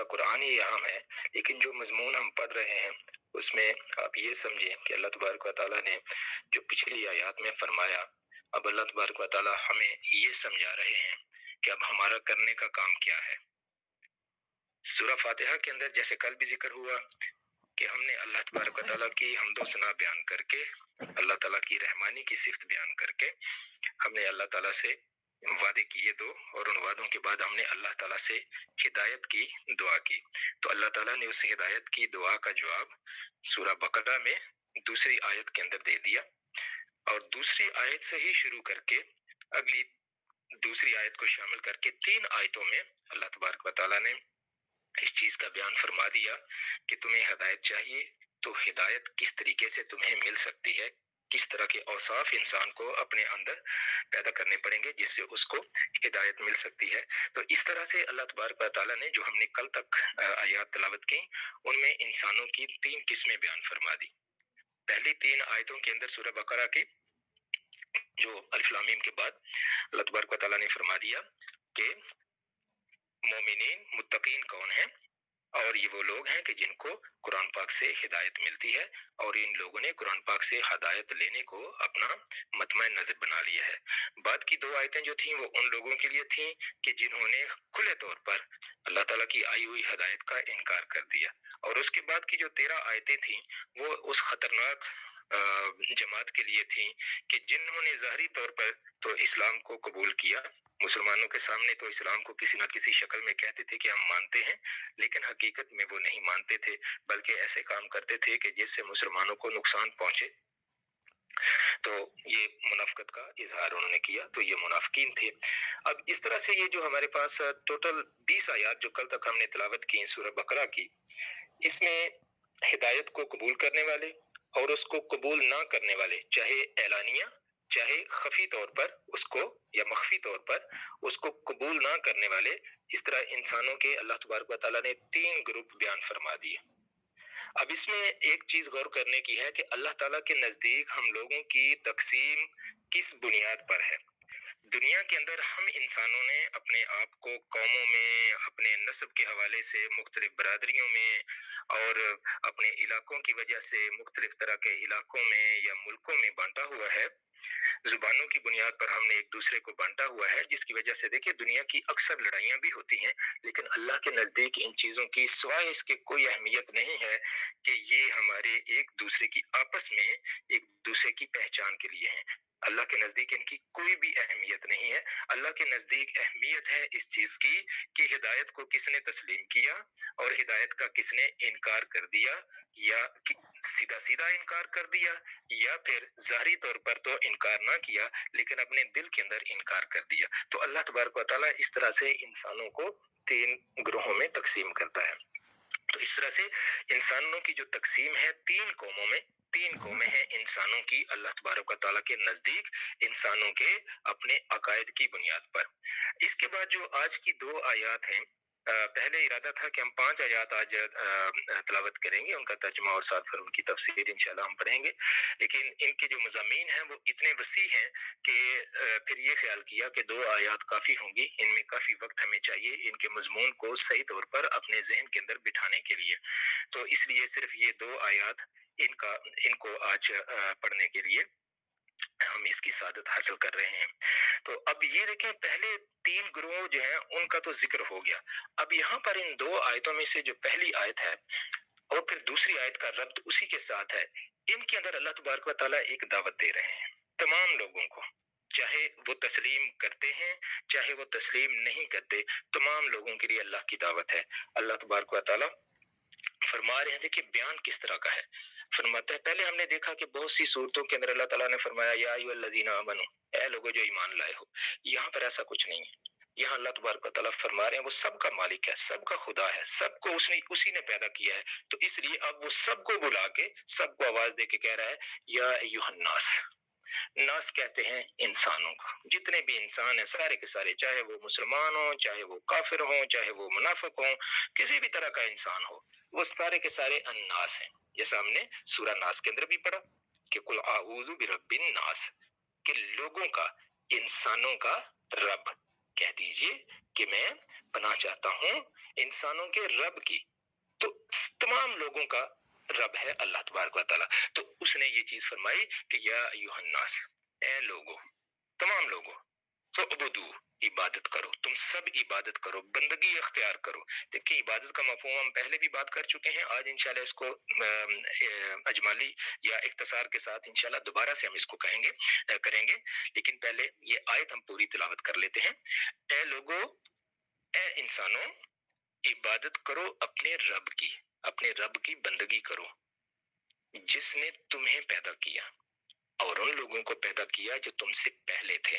قرآن ہی عام ہے، لیکن جو مضمون ہم پڑھ رہے ہیں اس میں آپ یہ سمجھیں کہ اللہ تبارک و تعالیٰ نے جو پچھلی آیات میں فرمایا، اب اللہ تبارک و تعالیٰ ہمیں یہ سمجھا رہے ہیں کہ اب ہمارا کرنے کا کام کیا ہے۔ سورہ فاتحہ کے اندر جیسے کل بھی ذکر ہوا کہ ہم نے اللہ تبارک و تعالیٰ کی حمد و ثنا بیان کر کے، اللہ تعالیٰ کی رحمانی کی صفت بیان کر کے، ہم نے اللہ تعالیٰ سے وعدے کیے دو، اور ان وعدوں کے بعد ہم نے اللہ تعالیٰ سے ہدایت کی دعا کی۔ تو اللہ تعالیٰ نے اس ہدایت کی دعا کا جواب سورہ بقرہ میں دوسری آیت کے اندر دے دیا، اور دوسری آیت سے ہی شروع کر کے اگلی دوسری آیت کو شامل کر کے 3 آیتوں میں اللہ تبارک و تعالیٰ نے اس چیز کا بیان فرما دیا کہ تمہیں ہدایت چاہیے تو ہدایت کس طریقے سے تمہیں مل سکتی ہے، کس طرح کے اوصاف انسان کو اپنے اندر پیدا کرنے پڑیں گے جس سے اس کو ہدایت مل سکتی ہے۔ تو اس طرح سے اللہ تبارک و تعالیٰ نے جو ہم نے کل تک آیات تلاوت کی، ان میں انسانوں کی 3 قسمیں بیان فرما دی۔ پہلی 3 آیتوں کے اندر سورہ بقرہ کی جو الف لام میم کے بعد اللہ تبارک و تعالیٰ نے فرما دیا کہ مومنین متقین کون ہیں، اور یہ وہ لوگ ہیں کہ جن کو قرآن پاک سے ہدایت ملتی ہے، اور ان لوگوں نے قرآن پاک سے ہدایت لینے کو اپنا مطمئن نظر بنا لیا ہے۔ بعد کی 2 آیتیں جو تھیں وہ ان لوگوں کے لیے تھیں کہ جنہوں نے کھلے طور پر اللہ تعالیٰ کی آئی ہوئی ہدایت کا انکار کر دیا، اور اس کے بعد کی جو 13 آیتیں تھیں وہ اس خطرناک جماعت کے لیے تھیں کہ جنہوں نے ظاہری طور پر تو اسلام کو قبول کیا، مسلمانوں کے سامنے تو اسلام کو کسی نہ کسی شکل میں کہتے تھے کہ ہم مانتے ہیں، لیکن حقیقت میں وہ نہیں مانتے تھے، بلکہ ایسے کام کرتے تھے کہ جس سے مسلمانوں کو نقصان پہنچے۔ تو یہ منافقت کا اظہار انہوں نے کیا، تو یہ منافقین تھے۔ اب اس طرح سے یہ جو ہمارے پاس ٹوٹل 20 آیات جو کل تک ہم نے تلاوت کی سورہ بقرہ کی، اس میں ہدایت کو قبول کرنے والے اور اس کو قبول نہ کرنے والے، چاہے اعلانیہ چاہے خفی طور پر اس کو یا مخفی طور پر اس کو قبول نہ کرنے والے، اس طرح انسانوں کے اللہ تبارک و تعالیٰ نے 3 گروپ بیان فرما دیے۔ اب اس میں ایک چیز غور کرنے کی ہے کہ اللہ تعالیٰ کے نزدیک ہم لوگوں کی تقسیم کس بنیاد پر ہے۔ دنیا کے اندر ہم انسانوں نے اپنے آپ کو قوموں میں، اپنے نسب کے حوالے سے مختلف برادریوں میں، اور اپنے علاقوں کی وجہ سے مختلف طرح کے علاقوں میں یا ملکوں میں بانٹا ہوا ہے۔ زبانوں کی بنیاد پر ہم نے ایک دوسرے کو بانٹا ہوا ہے، جس کی وجہ سے دیکھیں دنیا کی اکثر لڑائیاں بھی ہوتی ہیں، لیکن اللہ کے نزدیک ان چیزوں کی سوائے اس کے کوئی اہمیت نہیں ہے کہ یہ ہمارے ایک دوسرے کی آپس میں ایک دوسرے کی پہچان کے لیے ہیں۔ اللہ کے نزدیک ان کی کوئی بھی اہمیت نہیں ہے۔ اللہ کے نزدیک اہمیت ہے اس چیز کی کہ ہدایت کو کس نے تسلیم کیا اور ہدایت کا کس نے انکار کر دیا، یا سیدھا سیدھا انکار کر دیا، یا پھر ظاہری طور پر تو انکار نہ کیا لیکن اپنے دل کے اندر انکار کر دیا۔ تو اللہ تبارک و تعالیٰ اس طرح سے انسانوں کو 3 گروہوں میں تقسیم کرتا ہے۔ تو اس طرح سے انسانوں کی جو تقسیم ہے 3 قوموں میں، 3 قومیں ہیں انسانوں کی اللہ تبارک و تعالیٰ کے نزدیک انسانوں کے اپنے عقائد کی بنیاد پر۔ اس کے بعد جو آج کی 2 آیات ہیں، پہلے ارادہ تھا کہ ہم 5 آیات آج تلاوت کریں گے، ان کا ترجمہ اور ساتھ پھر ان کی تفسیر انشاءاللہ ہم پڑھیں گے، لیکن ان کے جو مضامین ہیں وہ اتنے وسیع ہیں کہ پھر یہ خیال کیا کہ 2 آیات کافی ہوں گی، ان میں کافی وقت ہمیں چاہیے ان کے مضمون کو صحیح طور پر اپنے ذہن کے اندر بٹھانے کے لیے۔ تو اس لیے صرف یہ 2 آیات ان کو آج پڑھنے کے لیے ہم اس کی سعادت حاصل کر رہے ہیں۔ تو اب یہ دیکھیں پہلے 3 گروہ جو ہیں ان کا تو ذکر ہو گیا، اب یہاں پر ان 2 آیتوں میں سے جو پہلی آیت ہے اور پھر دوسری آیت کا ربط اسی کے ساتھ ہے، ان کے اندر اللہ تبارک و تعالیٰ ایک دعوت دے رہے ہیں تمام لوگوں کو، چاہے وہ تسلیم کرتے ہیں چاہے وہ تسلیم نہیں کرتے، تمام لوگوں کے لیے اللہ کی دعوت ہے۔ اللہ تبارک و تعالیٰ فرما رہے ہیں کہ بیان کس طرح کا ہے۔ فرماتا ہے، پہلے ہم نے دیکھا کہ بہت سی صورتوں کے اندر اللہ تعالیٰ نے فرمایا یا ایھا الذین آمنوا، اے لوگوں جو ایمان لائے ہو۔ یہاں پر ایسا کچھ نہیں ہے، یہاں اللہ تبارک و تعالیٰ فرما رہے ہیں وہ سب کا مالک ہے، سب کا خدا ہے، سب کو اسی نے پیدا کیا ہے، تو اس لیے اب وہ سب کو بلا کے سب کو آواز دے کے کہہ رہا ہے یا ایھا الناس۔ ناس کہتے ہیں انسانوں کو، جتنے بھی انسان ہیں سارے کے سارے، چاہے وہ مسلمان ہوں چاہے وہ کافر ہوں چاہے وہ منافق ہوں، کسی بھی طرح کا انسان ہو، وہ سارے کے سارے الناس ہیں۔ جیسا ہم نے سورہ ناس کے اندر بھی پڑھا کہ قل اعوذ برب الناس، کہ لوگوں کا، انسانوں کا رب، کہہ دیجئے کہ میں پناہ چاہتا ہوں انسانوں کے رب کی. تو تمام لوگوں کا رب ہے اللہ تبارک و تعالیٰ. تو اس نے یہ چیز فرمائی کہ یا ایھا الناس، اے لوگو، تمام لوگوں، تو عبدو، عبادت کرو، تم سب عبادت کرو، بندگی اختیار کرو. دیکھیں عبادت کا مفہوم ہم پہلے بھی بات کر چکے ہیں. آج انشاءاللہ اس کو اجمالی یا اختصار کے ساتھ انشاءاللہ دوبارہ سے ہم اس کو کہیں گے، کریں گے. لیکن پہلے یہ آیت ہم پوری تلاوت کر لیتے ہیں. اے لوگو، اے انسانوں، عبادت کرو اپنے رب کی بندگی کرو جس نے تمہیں پیدا کیا اور ان لوگوں کو پیدا کیا جو تم سے پہلے تھے.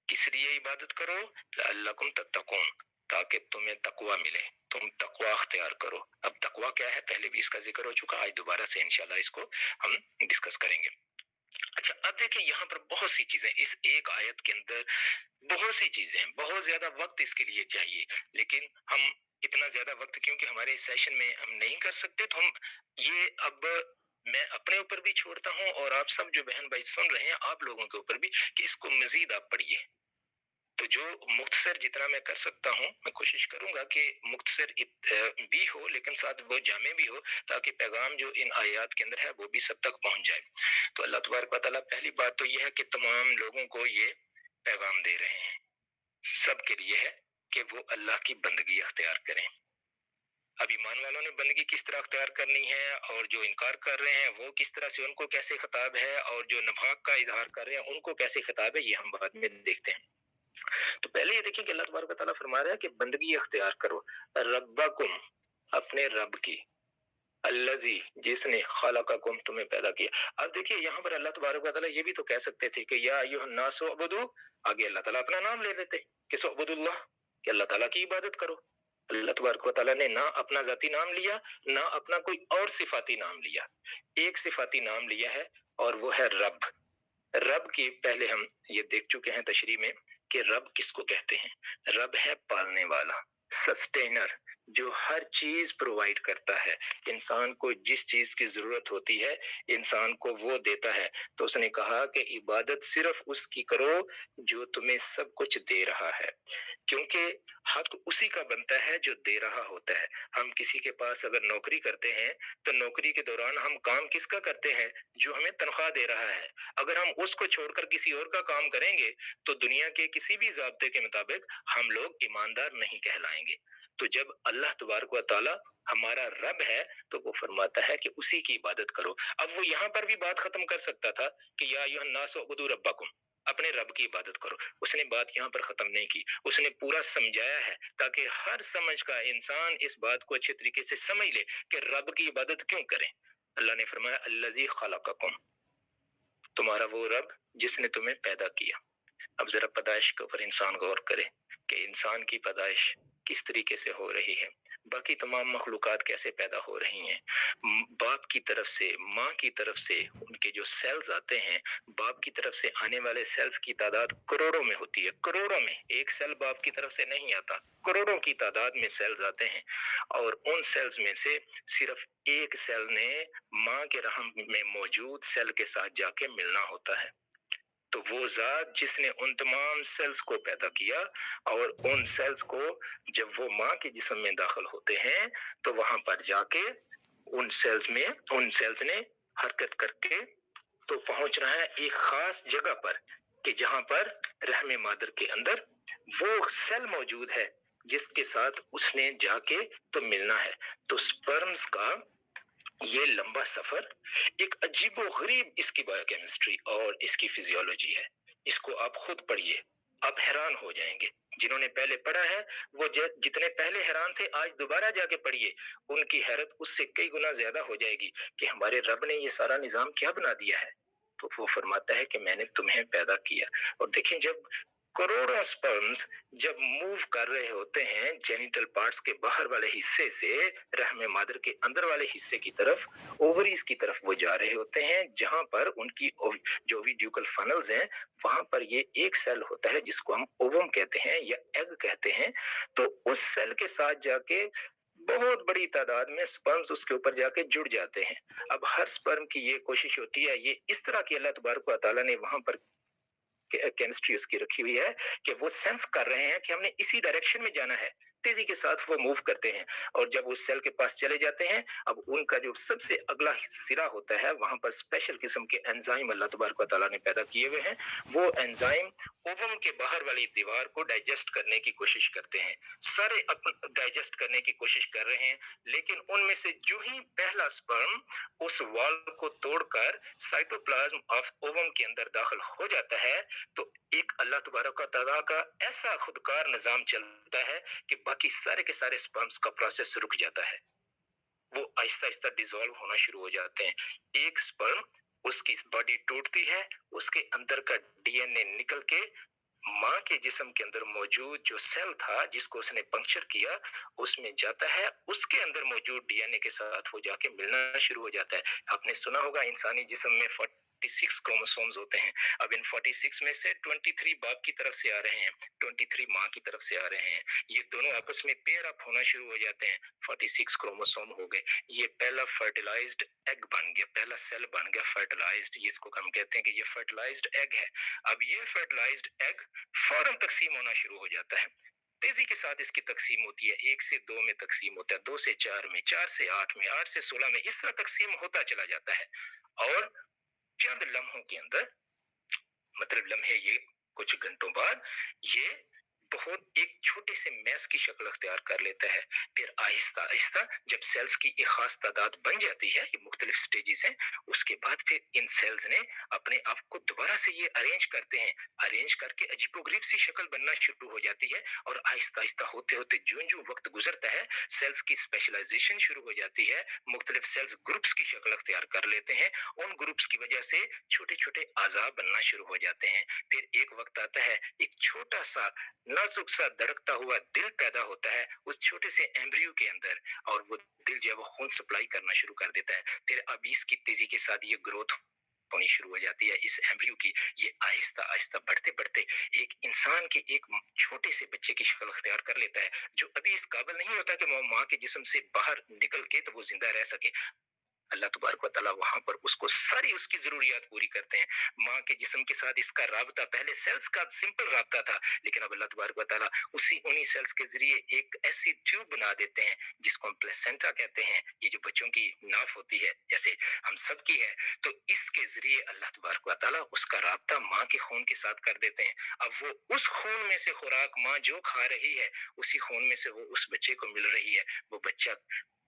کس لیے عبادت کرو؟ لعلکم تتقون، تاکہ تمہیں تقوی ملے، تم تقوی اختیار کرو. اب تقوی کیا ہے پہلے بھی اس کا ذکر ہو چکا، آج دوبارہ سے انشاءاللہ اس کو ہم ڈسکس کریں گے. اچھا اب دیکھیں یہاں پر بہت سی چیزیں اس ایک آیت کے اندر، بہت سی چیزیں ہیں، بہت زیادہ وقت اس کے لیے چاہیے. لیکن ہم اتنا زیادہ وقت کیونکہ ہمارے سیشن میں ہم نہیں کر سکتے، تو ہم یہ اب میں اپنے اوپر بھی چھوڑتا ہوں اور آپ سب جو بہن بھائی سن رہے ہیں آپ لوگوں کے اوپر بھی کہ اس کو مزید آپ پڑھیے. تو جو مختصر جتنا میں کر سکتا ہوں میں کوشش کروں گا کہ مختصر بھی ہو لیکن ساتھ وہ جامع بھی ہو، تاکہ پیغام جو ان آیات کے اندر ہے وہ بھی سب تک پہنچ جائے. تو اللہ تبارک و تعالیٰ پہلی بات تو یہ ہے کہ تمام لوگوں کو یہ پیغام دے رہے ہیں، سب کے لیے ہے کہ وہ اللہ کی بندگی اختیار کریں. اب ایمان والوں نے بندگی کس طرح اختیار کرنی ہے اور جو انکار کر رہے ہیں وہ کس طرح سے، ان کو کیسے خطاب ہے، اور جو نفاق کا اظہار کر رہے ہیں ان کو کیسے خطاب ہے، یہ ہم بعد میں دیکھتے ہیں. تو پہلے یہ دیکھیں کہ اللہ تبارک و تعالیٰ فرما رہا ہے کہ بندگی اختیار کرو ربکم، اپنے رب کی، الذی، جس نے خلقکم، تمہیں پیدا کیا. اب دیکھیے یہاں پر اللہ تبارک و تعالیٰ یہ بھی تو کہہ سکتے تھے کہ یا ایھا الناس اعبدوا، آگے اللہ تعالیٰ اپنا نام لے لیتے کہ اعبدوا اللہ، کہ اللہ تعالیٰ کی عبادت کرو. اللہ تبارک و تعالیٰ نے نہ اپنا ذاتی نام لیا نہ اپنا کوئی اور صفاتی نام لیا، ایک صفاتی نام لیا ہے اور وہ ہے رب. رب کی پہلے ہم یہ دیکھ چکے ہیں تشریح میں کہ رب کس کو کہتے ہیں. رب ہے پالنے والا، سسٹینر، جو ہر چیز پرووائڈ کرتا ہے. انسان کو جس چیز کی ضرورت ہوتی ہے انسان کو وہ دیتا ہے. تو اس نے کہا کہ عبادت صرف اس کی کرو جو تمہیں سب کچھ دے رہا ہے، کیونکہ حق اسی کا بنتا ہے جو دے رہا ہوتا ہے. ہم کسی کے پاس اگر نوکری کرتے ہیں تو نوکری کے دوران ہم کام کس کا کرتے ہیں؟ جو ہمیں تنخواہ دے رہا ہے. اگر ہم اس کو چھوڑ کر کسی اور کا کام کریں گے تو دنیا کے کسی بھی ضابطے کے مطابق ہم لوگ ایماندار نہیں کہلائیں گے. تو جب اللہ تبارک و تعالی ہمارا رب ہے تو وہ فرماتا ہے کہ اسی کی عبادت کرو. اب وہ یہاں پر بھی بات ختم کر سکتا تھا کہ یا ایھا الناس اعبدوا ربکم، اپنے رب کی عبادت کرو. اس نے بات یہاں پر ختم نہیں کی، اس نے پورا سمجھایا ہے تاکہ ہر سمجھ کا انسان اس بات کو اچھے طریقے سے سمجھ لے کہ رب کی عبادت کیوں کریں. اللہ نے فرمایا الذی خلقکم، تمہارا وہ رب جس نے تمہیں پیدا کیا. اب ذرا پیدائش کے اوپر انسان غور کرے کہ انسان کی پیدائش کس طریقے سے ہو رہی ہے، باقی تمام مخلوقات کیسے پیدا ہو رہی ہیں. باپ کی طرف سے، ماں کی طرف سے ان کے جو سیلز آتے ہیں، باپ کی طرف سے آنے والے سیلز کی تعداد کروڑوں میں ہوتی ہے. کروڑوں میں، ایک سیل باپ کی طرف سے نہیں آتا، کروڑوں کی تعداد میں سیلز آتے ہیں. اور ان سیلز میں سے صرف ایک سیل نے ماں کے رحم میں موجود سیل کے ساتھ جا کے ملنا ہوتا ہے. تو وہ ذات جس نے ان تمام سیلز کو پیدا کیا اور ان سیلز کو جب وہ ماں کے جسم میں داخل ہوتے ہیں تو وہاں پر جا کے ان سیلز نے حرکت کر کے تو پہنچ رہا ہے ایک خاص جگہ پر کہ جہاں پر رحم مادر کے اندر وہ سیل موجود ہے جس کے ساتھ اس نے جا کے تو ملنا ہے. تو سپرمز کا یہ لمبا سفر ایک عجیب و غریب اس کی بایو کیمسٹری اور اس کی فزیولوجی ہے. اس کو آپ خود پڑھیے، آپ حیران ہو جائیں گے. جنہوں نے پہلے پڑھا ہے وہ جتنے پہلے حیران تھے آج دوبارہ جا کے پڑھیے، ان کی حیرت اس سے کئی گنا زیادہ ہو جائے گی کہ ہمارے رب نے یہ سارا نظام کیا بنا دیا ہے. تو وہ فرماتا ہے کہ میں نے تمہیں پیدا کیا. اور دیکھیں جب کروڑوں سپرمز جب موو کر رہے ہوتے ہیں جینیٹل پارٹس کے باہر والے حصے سے رحم مادر کے اندر والے حصے کی طرف، اووریز کی طرف وہ جا رہے ہوتے ہیں جہاں پر ان کی جو اوویڈیوکل فنلز ہیں وہاں پر یہ ایک سیل ہوتا ہے جس کو ہم اووم کہتے ہیں یا ایگ کہتے ہیں. تو اس سیل کے ساتھ جا کے بہت بڑی تعداد میں سپرمز اس کے اوپر جا کے جڑ جاتے ہیں. اب ہر سپرم کی یہ کوشش ہوتی ہے، یہ اس طرح کی اللہ تبارک و تعالیٰ نے وہاں پر केमिस्ट्री उसकी रखी हुई है कि वो सेंस कर रहे हैं कि हमने इसी डायरेक्शन में जाना है, तेजी के साथ वो मूव करते हैं। और जब उस सेल के पास चले जाते हैं, अब उनका जो सबसे अगला सिरा होता है, वहां पर स्पेशल किस्म के एंजाइम अल्लाह तबारक व तआला ने पैदा किए हुए हैं। वो एंजाइम ओवम के बाहर वाली दीवार को डाइजेस्ट करने की कोशिश करते हैं, सारे डाइजेस्ट करने की कोशिश कर रहे हैं, लेकिन उनमें से जो ही पहला स्पर्म उस वॉल को तोड़कर साइटोप्लाज्म ऑफ ओवम के अंदर दाखिल हो जाता है, तो एक अल्लाह तबारक व तआला का ऐसा खुदकार निजाम चलता है कि बाकी सारे के सारे स्पर्म्स का प्रोसेस रुक जाता है, वो आहिस्ता आहिस्ता डिसॉल्व होना शुरू हो जाते हैं। एक स्पर्म, उसकी बॉडी टूटती है, उसके अंदर का डीएनए निकल के माँ के जिस्म के अंदर मौजूद जो सेल था जिसको उसने पंक्चर किया, उसमें जाता है, उसके अंदर मौजूद डीएनए के साथ वो जाके मिलना शुरू हो जाता है। आपने सुना होगा इंसानी जिस्म में 46 क्रोमोसोम्स होते हैं। अब इन 46 में से 23 बाप की तरफ से आ रहे हैं, 23 माँ की तरफ से आ रहे हैं। ये दोनों आपस में पेयर अप होना शुरू हो जाते हैं, 46 क्रोमोसोम हो गए। ये पहला फर्टिलाइज्ड एग बन गया, पहला सेल बन गया फर्टिलाइज्ड, जिसको हम कहते हैं कि ये फर्टिलाइज्ड एग है। अब ये फर्टिलाइज्ड एग फौरन तकसीम होना शुरू हो जाता है, तेजी के साथ इसकी तकसीम होती है। 1 से 2 में तकसीम होता है, 2 से 4 में, 4 से 8 में, 8 से 16 में, इस तरह तकसीम होता चला जाता है। और चंद लम्हों के अंदर, मतलब लम्हे ये कुछ घंटों बाद, ये बहुत एक छोटे से मैस की शक्ल अख्तियार कर लेता है। फिर आहिस्ता आहिस्ता जब सेल्स की एक खास तादाद बन जाती है, ये मुख्तलिफ स्टेजेस हैं, उसके बाद फिर इन सेल्स ने अपने आप को दोबारा से ये अरेंज करते हैं, अरेंज करके अजीबोगरीब सी शक्ल बनना शुरू हो जाती है। और आहिस्ता आहिस्ता होते होते जो जो वक्त गुजरता है, सेल्स की स्पेशलाइजेशन शुरू हो जाती है, मुख्तलिफ सेल्स ग्रुप्स की शक्ल अख्तियार कर लेते हैं, उन ग्रुप्स की वजह से छोटे छोटे आज़ा बनना शुरू हो जाते हैं। फिर एक वक्त आता है, एक छोटा सा नाजुक सा धड़कता हुआ दिल पैदा होता है उस छोटे से एम्ब्रियो के अंदर, और वो दिल जो है वो खून सप्लाई करना शुरू कर देता है। फिर अब इसकी तेजी के साथ ये ग्रोथ होनी शुरू हो जाती है इस एम्ब्रियो की। ये आहिस्ता आहिस्ता बढ़ते बढ़ते एक इंसान के एक छोटे से बच्चे की शक्ल अख्तियार कर लेता है, जो अभी इस काबिल नहीं होता कि वो माँ के जिस्म से बाहर निकल के तो वो जिंदा रह सके। अल्लाह तबारक व तआला वहां पर उसको सारी उसकी जरूरियात पूरी करते हैं। माँ के जिस्म के साथ इसका राबता पहले सेल्स का सिंपल राबता था, लेकिन अब अल्लाह तबारक व तआला उन्हीं सेल्स के जरिए एक ऐसी ट्यूब बना देते हैं जिसको हम प्लेसेंटा कहते हैं। ये जो बच्चों की नाफ होती है जैसे हम सब की है, तो इसके जरिए अल्लाह तबारक व तआला उसका राबता माँ के खून के साथ कर देते हैं। अब वो उस खून में से खुराक माँ जो खा रही है, उसी खून में से वो उस बच्चे को मिल रही है। वो बच्चा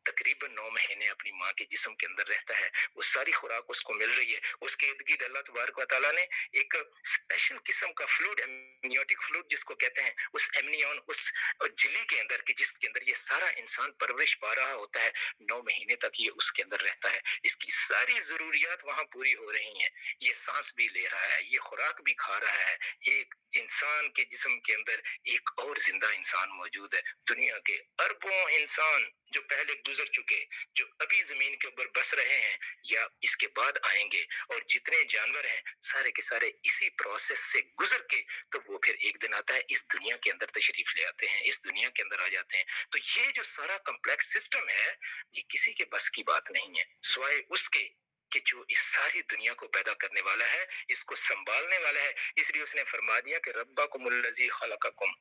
तकरीबन 9 महीने अपनी माँ के जिस्म के अंदर रहता है, वो सारी खुराक उसको मिल रही है। उसके इर्द गिर्द अल्लाह तबारक व तआला ने एक स्पेशल किस्म का फ्लूइड, एमनियोटिक फ्लूइड जिसको कहते हैं, उस एमनियन, उस झिल्ली के अंदर की जिसके अंदर ये सारा इंसान परवरिश पा रहा होता है, 9 महीने तक ये उसके अंदर रहता है। इसकी सारी जरूरियात वहां पूरी हो रही हैं, ये सांस भी ले रहा है, ये खुराक भी खा रहा है। एक इंसान के जिस्म के अंदर एक और जिंदा इंसान मौजूद है। दुनिया के अरबों इंसान जो पहले गुजर चुके, जो अभी जमीन के ऊपर बस रहे हैं या इसके बाद आएंगे, और जितने जानवर हैं सारे के सारे इसी प्रोसेस से गुजर के तो वो फिर एक दिन आता है, इस दुनिया के अंदर तशरीफ ले आते हैं, इस दुनिया के अंदर आ जाते हैं। तो ये जो सारा कम्प्लेक्स सिस्टम है, ये किसी के बस की बात नहीं है, सिवाय उसके कि जो इस सारी दुनिया को पैदा करने वाला है, इसको संभालने वाला है। इसलिए उसने फरमा दिया कि रब्बकुमुल्लज़ी खलक़कुम,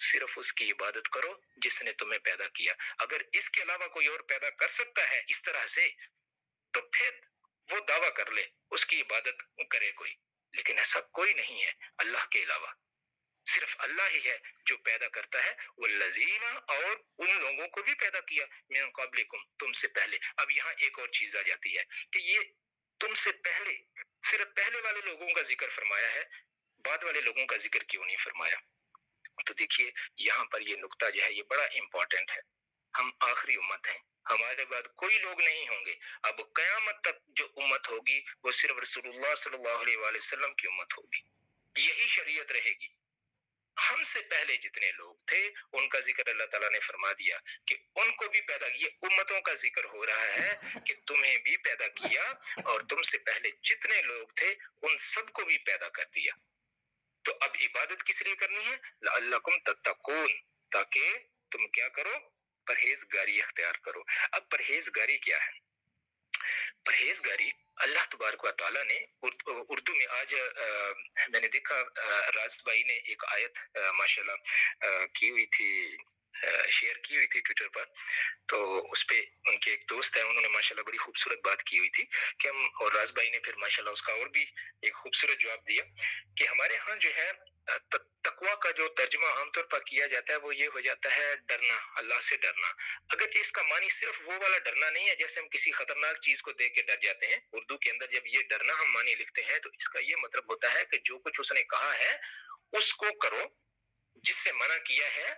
सिर्फ उसकी इबादत करो जिसने तुम्हें पैदा किया। अगर इसके अलावा कोई और पैदा कर सकता है इस तरह से, तो फिर वो दावा कर ले, उसकी इबादत करे कोई, लेकिन ऐसा कोई नहीं है अल्लाह के अलावा। सिर्फ अल्लाह ही है जो पैदा करता है। वल्लज़ीना, और उन लोगों को भी पैदा किया, मिन क़ब्लिकुम, तुमसे पहले। अब यहाँ एक और चीज आ जाती है कि ये तुमसे पहले, सिर्फ पहले वाले लोगों का जिक्र फरमाया है, बाद वाले लोगों का जिक्र क्यों नहीं फरमाया? तो देखिए यहाँ पर ये नुक्ता जो है ये बड़ा इंपॉर्टेंट है। हम आखिरी उम्मत हैं, हमारे बाद कोई लोग नहीं होंगे। अब कयामत तक जो उम्मत होगी वो सिर्फ रसूलुल्लाह सल्लल्लाहु अलैहि वसल्लम की उम्मत होगी, यही शरीयत रहेगी। हमसे पहले जितने लोग थे उनका जिक्र अल्लाह ताला ने फरमा दिया कि उनको भी पैदा, ये उम्मतों का जिक्र हो रहा है कि तुम्हें भी पैदा किया, और तुमसे पहले जितने लोग थे उन सबको भी पैदा कर दिया। तो अब इबादत किस लिए करनी है? लअल्लकुम तत्तकून, ताकि तुम क्या करो? परहेजगारी अख्तियार करो। अब परहेजगारी क्या है? परहेजगारी अल्लाह तबारक व तआला ने उर्दू में आज मैंने देखा राज भाई ने एक आयत माशाल्लाह की हुई थी, शेयर की हुई थी ट्विटर पर। तो उस पे उनके एक दोस्त है, उन्होंने माशाल्लाह बड़ी खूबसूरत बात की हुई थी कि हम, और राज भाई ने फिर माशाल्लाह उसका और भी एक खूबसूरत जवाब दिया कि हमारे यहाँ जो है तकवा का जो तर्जुमा आमतौर पर किया जाता है वो ये हो जाता है डरना, अल्लाह से डरना। अगर इसका मानी सिर्फ वो वाला डरना नहीं है जैसे हम किसी खतरनाक चीज को देख के डर जाते हैं, उर्दू के अंदर जब ये डरना हम मानी लिखते हैं तो इसका ये मतलब होता है कि जो कुछ उसने कहा है उसको करो, जिससे मना किया है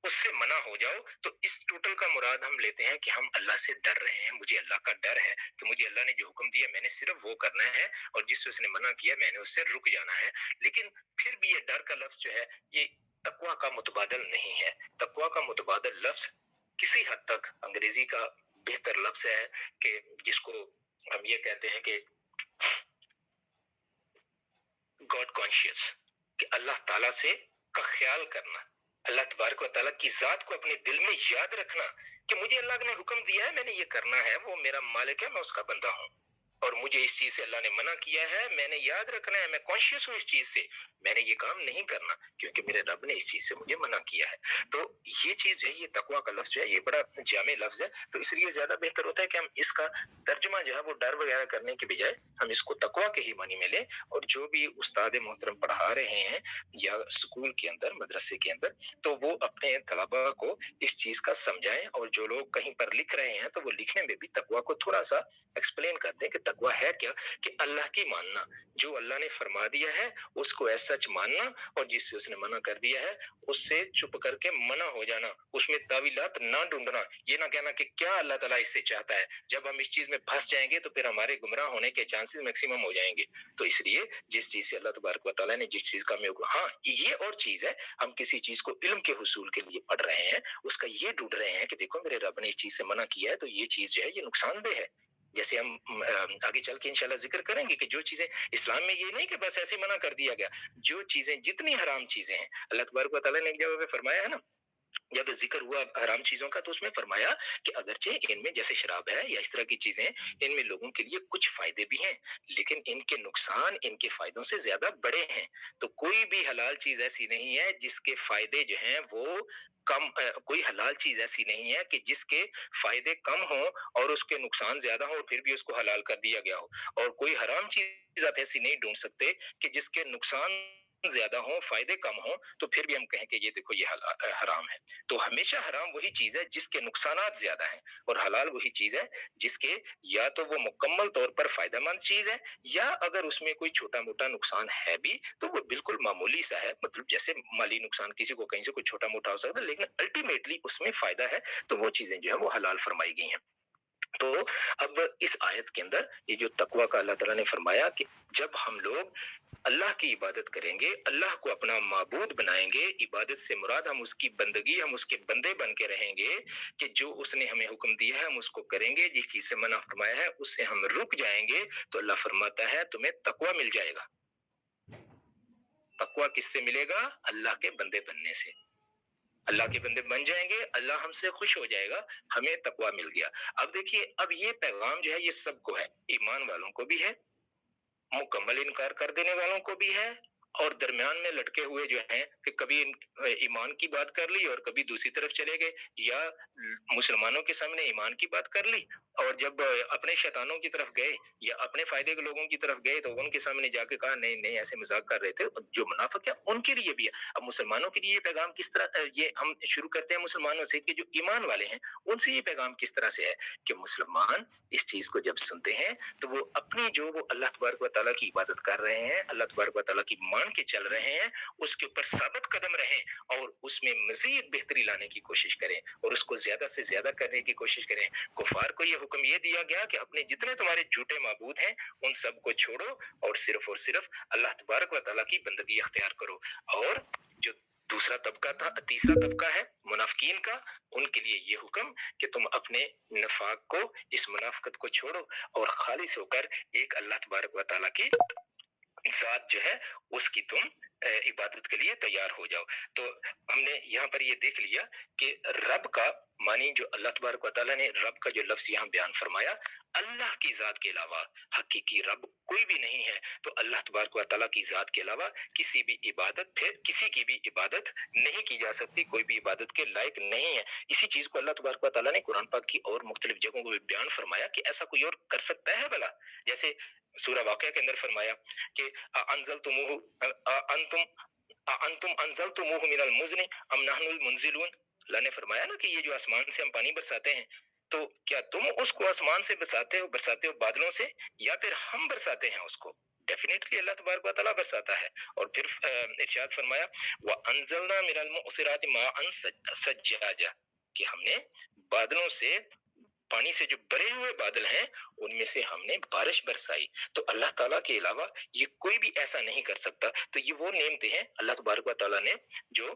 उससे मना हो जाओ। तो इस टोटल का मुराद हम लेते हैं कि हम अल्लाह से डर रहे हैं, मुझे अल्लाह का डर है कि मुझे अल्लाह ने जो हुक्म दिया मैंने सिर्फ वो करना है, और जिससे उसने मना किया मैंने उससे रुक जाना है। लेकिन फिर भी ये डर का लफ्ज जो है ये तकवा का मुतबादल नहीं है। तकवा का मुतबादल लफ्ज किसी हद तक अंग्रेजी का बेहतर लफ्ज है कि जिसको हम ये कहते हैं कि गॉड कॉन्शियस, कि अल्लाह ताला से का ख्याल करना, अल्लाह तबारक व ताला की जात को अपने दिल में याद रखना कि मुझे अल्लाह ने हुक्म दिया है, मैंने ये करना है, वो मेरा मालिक है, मैं उसका बंदा हूँ, और मुझे इस चीज से अल्लाह ने मना किया है, मैंने याद रखना है, मैं कॉन्शियस हूँ इस चीज से, मैंने ये काम नहीं करना क्योंकि मेरे रब ने इस चीज से मुझे मना किया है। तो ये चीज है, ये तकवा का लफ्ज है, ये बड़ा जामे लफ्ज है, तो इसलिए ज्यादा बेहतर होता है कि हम इसका तर्जुमा जो है वो डर वगैरह करने के बजाय हम इसको तकवा के ही मानी में लें, और जो भी उस्ताद मोहतरम पढ़ा रहे हैं या स्कूल के अंदर मदरसे के अंदर, तो वो अपने तलबा को इस चीज का समझाएं, और जो लोग कहीं पर लिख रहे हैं तो वो लिखने में भी तकवा को थोड़ा सा एक्सप्लेन कर दें कि तकवा है क्या, कि अल्लाह की मानना, जो अल्लाह ने फरमा दिया है उसको ऐसा सच मानना, और जिससे उसने मना कर दिया है उससे चुप करके मना हो जाना, उसमें तावीलात ना ढूंढना, ये ना कहना कि क्या अल्लाह ताला इससे चाहता है। जब हम इस चीज में फंस जाएंगे तो फिर हमारे गुमराह होने के चांसेस मैक्सिमम हो जाएंगे। तो इसलिए जिस चीज से अल्लाह तबारक व तआला ने जिस चीज का हाँ ये और चीज है, हम किसी चीज को इल्म के हुसूल के लिए पढ़ रहे हैं, उसका ये ढूंढ रहे हैं कि देखो मेरे रब ने इस चीज से मना किया है तो ये चीज जो है ये नुकसानदेह है। जैसे हम आगे चल के इंशाल्लाह जिक्र करेंगे कि जो चीजें इस्लाम में, ये नहीं कि बस ऐसे मना कर दिया गया, जो चीजें जितनी हराम चीजें हैं अल्लाह तबारक व तआला ने एक जगह पे फरमाया है ना, जब जिक्र हुआ हराम चीजों का तो उसमें फरमाया कि अगरचे इनमें जैसे शराब है या इस तरह की चीजें, इनमें लोगों के लिए कुछ फायदे भी हैं लेकिन इनके नुकसान इनके फायदों से ज्यादा बड़े हैं। तो कोई भी हलाल चीज ऐसी नहीं है जिसके फायदे जो हैं वो कम, कोई हलाल चीज ऐसी नहीं है कि जिसके फायदे कम हो और उसके नुकसान ज्यादा हो और फिर भी उसको हलाल कर दिया गया हो, और कोई हराम चीज आप ऐसी नहीं ढूंढ सकते कि जिसके नुकसान ज्यादा हो फायदे कम हो तो फिर भी हम कहें कि ये देखो ये हराम है। तो हमेशा हराम वही चीज है जिसके नुकसानात ज्यादा हैं, और हलाल वही चीज है जिसके या तो वो मुकम्मल तौर पर फायदेमंद चीज है, या अगर उसमें कोई छोटा मोटा नुकसान है भी तो वो बिल्कुल मामूली सा है, मतलब जैसे माली नुकसान किसी को कहीं से कोई छोटा मोटा हो सकता है लेकिन अल्टीमेटली उसमें फायदा है, तो वो चीजें जो है वो हलाल फरमाई गई हैं। तो अब इस आयत के अंदर ये जो तकवा का अल्लाह ताला ने फरमाया कि जब हम लोग अल्लाह की इबादत करेंगे, अल्लाह को अपना माबूद बनाएंगे, इबादत से मुराद हम उसकी बंदगी, हम उसके बंदे बन के रहेंगे कि जो उसने हमें हुक्म दिया है हम उसको करेंगे, जिस चीज से मना फरमाया है उससे हम रुक जाएंगे, तो अल्लाह फरमाता है तुम्हें तकवा मिल जाएगा। तकवा किससे मिलेगा? अल्लाह के बंदे बनने से। अल्लाह के बंदे बन जाएंगे, अल्लाह हमसे खुश हो जाएगा, हमें तकवा मिल गया। अब देखिए, अब ये पैगाम जो है ये सबको है, ईमान वालों को भी है, मुकम्मल इनकार कर देने वालों को भी है, और दरमियान में लटके हुए जो हैं कि कभी ईमान की बात कर ली और कभी दूसरी तरफ चले गए, या मुसलमानों के सामने ईमान की बात कर ली और जब अपने शैतानों की तरफ गए या अपने फायदे के लोगों की तरफ गए तो उनके सामने जाके कहा नहीं नहीं ऐसे मजाक कर रहे थे, जो मुनाफिक है उनके लिए भी है। अब मुसलमानों के लिए ये पैगाम किस तरह, ये हम शुरू करते हैं मुसलमानों से कि जो ईमान वाले हैं उनसे ये पैगाम किस तरह से है कि मुसलमान इस चीज को जब सुनते हैं तो वो अपनी जो वो अल्लाह तबारक व तआला की इबादत कर रहे हैं, अल्लाह तबारक व तआला की मान के चल रहे हैं, उसके ऊपर साबित कदम रहें और उसमें मजीद बेहतरी लाने की कोशिश करें और उसको ज्यादा से ज्यादा करने की कोशिश करें। कुफार को ये हुक्म ये दिया गया कि अपने जितने तुम्हारे झूठे माबूद हैं उन सबको छोड़ो और सिर्फ अल्लाह तबारक व तआला की बंदगी अख्तियार करो। और जो दूसरा तबका था, तीसरा तबका है मुनाफिकीन का, उनके लिए ये हुक्म कि तुम अपने नफाक को, इस मुनाफिकत को छोड़ो और खालिस होकर एक अल्लाह तबारक व तआला की जात जो है उसकी तुम इबादत के लिए तैयार हो जाओ। तो हमने यहाँ पर ये देख लिया कि रब का मानी जो अल्लाह तबारक व तआला ने रब का जो लफ्ज यहाँ बयान फरमाया, अल्लाह की जात के अलावा हकीकी रब कोई भी नहीं है। तो अल्लाह तबारक व तआला की जात के अलावा किसी भी इबादत, फिर किसी की भी इबादत नहीं की जा सकती, कोई भी इबादत के लायक नहीं है। इसी चीज को अल्लाह तबारक व तआला ने कुरान पाक की और मुख्तलिफ जगहों को बयान फरमाया कि ऐसा कोई और कर सकता है भला। जैसे सूरह वाक़िया के अंदर फरमाया कि अंजलतुमुहु अंतुम अंतुम अंजलतुमुहु मिनल मुज़्नि अम नहनुल मुनजिलून। अल्लाह ने फरमाया ना कि ये जो आसमान से हम पानी बरसाते हैं, तो क्या तुम उसको आसमान से बरसाते हो बादलों से, या फिर हम बरसाते हैं उसको? डेफिनेटली अल्लाह तबारक व तआला बरसाता है। और फिर इरशाद फरमाया व अंजलना मिनल मुअसिराति माअन सज्जाजा, कि हमने बादलों से, पानी से जो भरे हुए बादल हैं उनमें से हमने बारिश बरसाई। तो अल्लाह ताला के अलावा ये कोई भी ऐसा नहीं कर सकता। तो ये वो नेमतें हैं अल्लाह तबारक व तआला ने जो